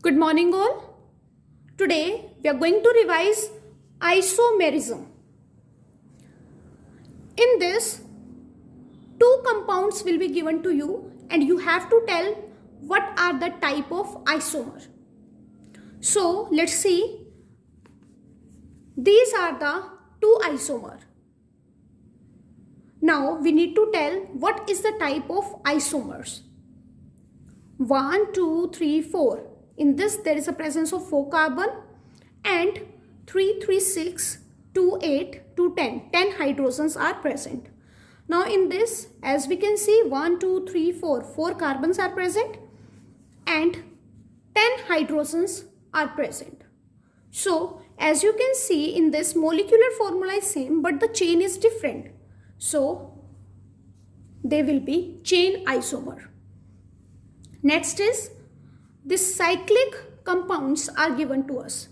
Good morning all. Today we are going to revise isomerism. In this, two compounds will be given to you and you have to tell what are the type of isomer. So let's see. These are the two isomer. Now we need to tell what is the type of isomers. 1, 2, 3, 4. In this there is a presence of 4 carbon and 3, 3, 6, 2, 8, 2, 10. 10 hydrogens are present. Now in this, as we can see, 1, 2, 3, 4. 4 carbons are present and 10 hydrogens are present. So as you can see in this, molecular formula is same but the chain is different. So they will be chain isomer. Next is, this cyclic compounds are given to us.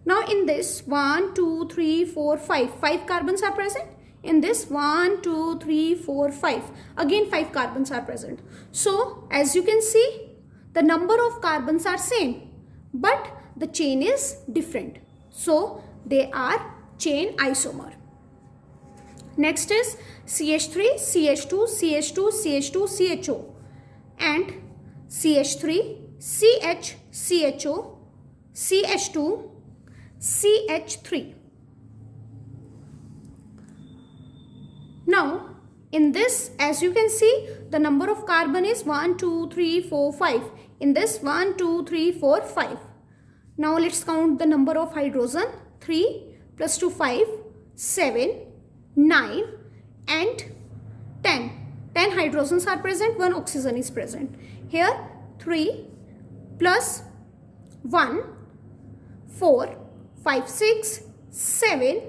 Now in this 1, 2, 3, 4, 5. 5 carbons are present. In this 1, 2, 3, 4, 5. Again 5 carbons are present. So as you can see, the number of carbons are same but the chain is different. So they are chain isomer. Next is CH3, CH2, CH2, CH2, CHO and CH3, CH, CHO, CH2, CH3. Now in this, as you can see, the number of carbon is 1, 2, 3, 4, 5. In this 1, 2, 3, 4, 5. Now let's count the number of hydrogen. 3 plus 2, 5, 7, 9 and 10. 10 hydrogens are present, 1 oxygen is present. Here 3 plus 1, 4, 5, 6, 7,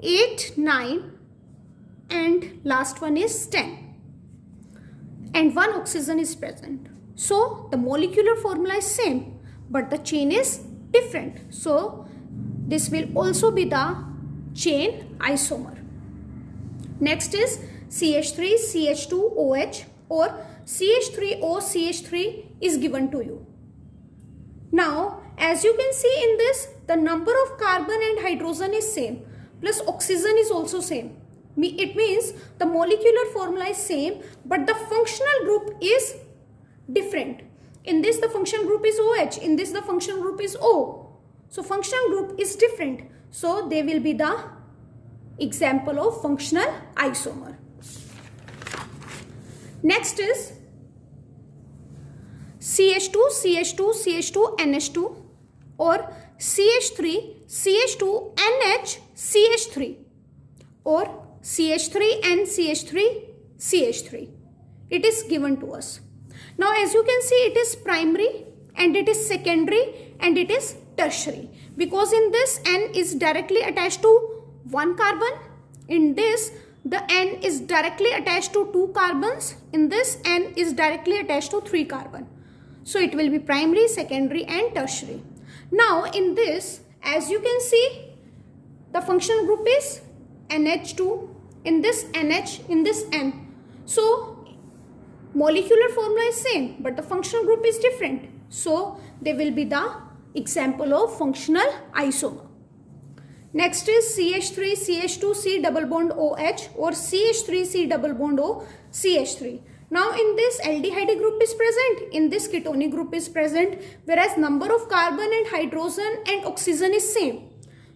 8, 9 and last one is 10. And 1 oxygen is present. So the molecular formula is same but the chain is different. So this will also be the chain isomer. Next is CH3, CH2OH or CH3O, CH3 is given to you. Now as you can see in this, the number of carbon and hydrogen is same plus oxygen is also same. It means the molecular formula is same but the functional group is different. In this the functional group is OH, in this the functional group is O. So functional group is different. So they will be the example of functional isomer. Next is CH2, CH2, CH2, NH2 or CH3, CH2, NH, CH3 or CH3 and CH3, CH3. It is given to us. Now as you can see, it is primary and it is secondary and it is tertiary because in this N is directly attached to 1 carbon. In this the N is directly attached to 2 carbons. In this N is directly attached to 3 carbon. So it will be primary, secondary and tertiary. Now in this, as you can see, the functional group is NH2, in this NH, in this N. So molecular formula is same but the functional group is different. So they will be the example of functional isomer. Next is CH3, CH2, C double bond OH or CH3, C double bond O, CH3. Now in this aldehyde group is present, in this ketone group is present, whereas number of carbon and hydrogen and oxygen is same.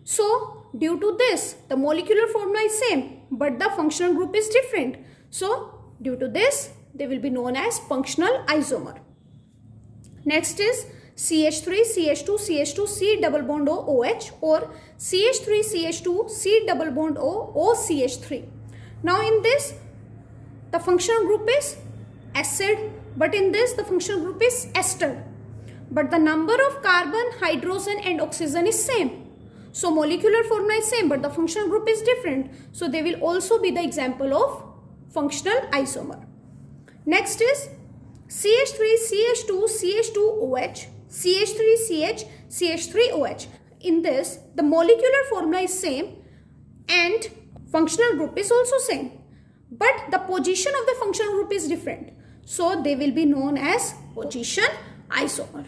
So due to this, the molecular formula is same but the functional group is different. So due to this, they will be known as functional isomer. Next is CH3, CH2, CH2, C double bond O, OH or CH3, CH2, C double bond O, OCH3. Now in this, the functional group is acid but in this the functional group is ester. But the number of carbon, hydrogen and oxygen is same. So molecular formula is same but the functional group is different. So they will also be the example of functional isomer. Next is CH3, CH2, CH2OH, CH3CH, CH3OH. In this, the molecular formula is same and functional group is also same. But the position of the functional group is different. So they will be known as position isomer.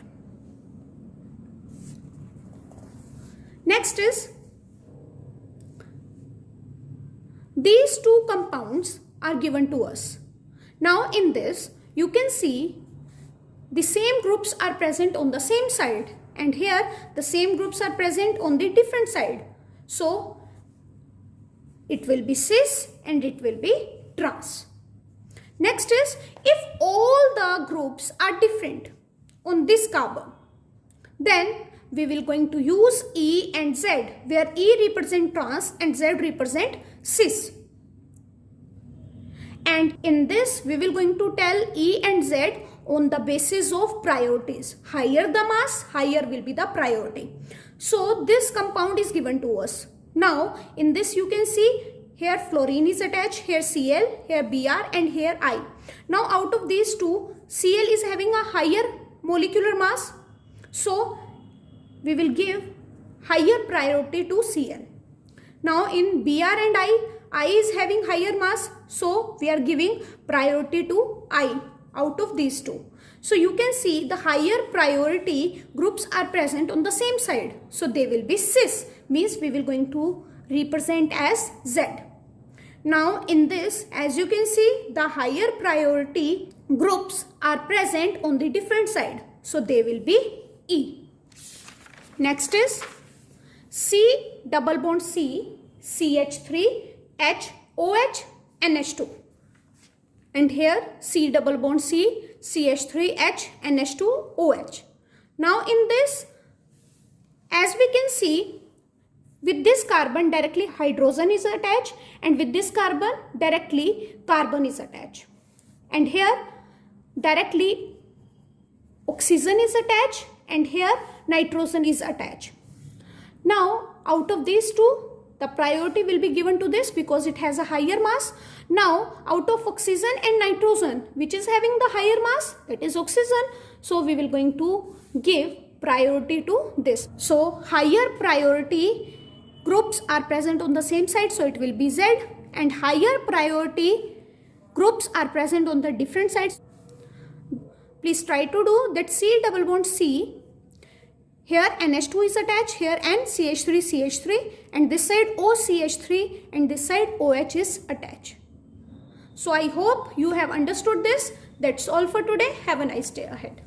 Next is, these two compounds are given to us. Now in this, you can see the same groups are present on the same side, and here the same groups are present on the different side. So it will be cis and it will be trans. Next is, if all the groups are different on this carbon, then we will going to use E and Z, where E represent trans and Z represent cis. And in this, we will going to tell E and Z on the basis of priorities. Higher the mass, higher will be the priority. So this compound is given to us. Now in this, you can see here fluorine is attached, here Cl, here Br, and here I. Now out of these two, Cl is having a higher molecular mass, so we will give higher priority to Cl. Now in Br and I is having higher mass, so we are giving priority to I out of these two. So you can see the higher priority groups are present on the same side, so they will be cis, means we will going to represent as Z. Now in this, as you can see, the higher priority groups are present on the different side, so they will be E. Next is C double bond C, CH3, H, OH, NH2. And here C double bond C, CH3H, NH2, OH. Now in this, as we can see, with this carbon directly hydrogen is attached, and with this carbon directly carbon is attached. And here directly oxygen is attached, and here nitrogen is attached. Now out of these two, the priority will be given to this because it has a higher mass. Now out of oxygen and nitrogen, which is having the higher mass, that is oxygen, so we will going to give priority to this. So higher priority groups are present on the same side, so it will be Z, and higher priority groups are present on the different sides. Please try to do that. C double bond C, here NH2 is attached, here N, CH3, CH3, and this side OCH3, and this side OH is attached. So I hope you have understood this. That's all for today. Have a nice day ahead.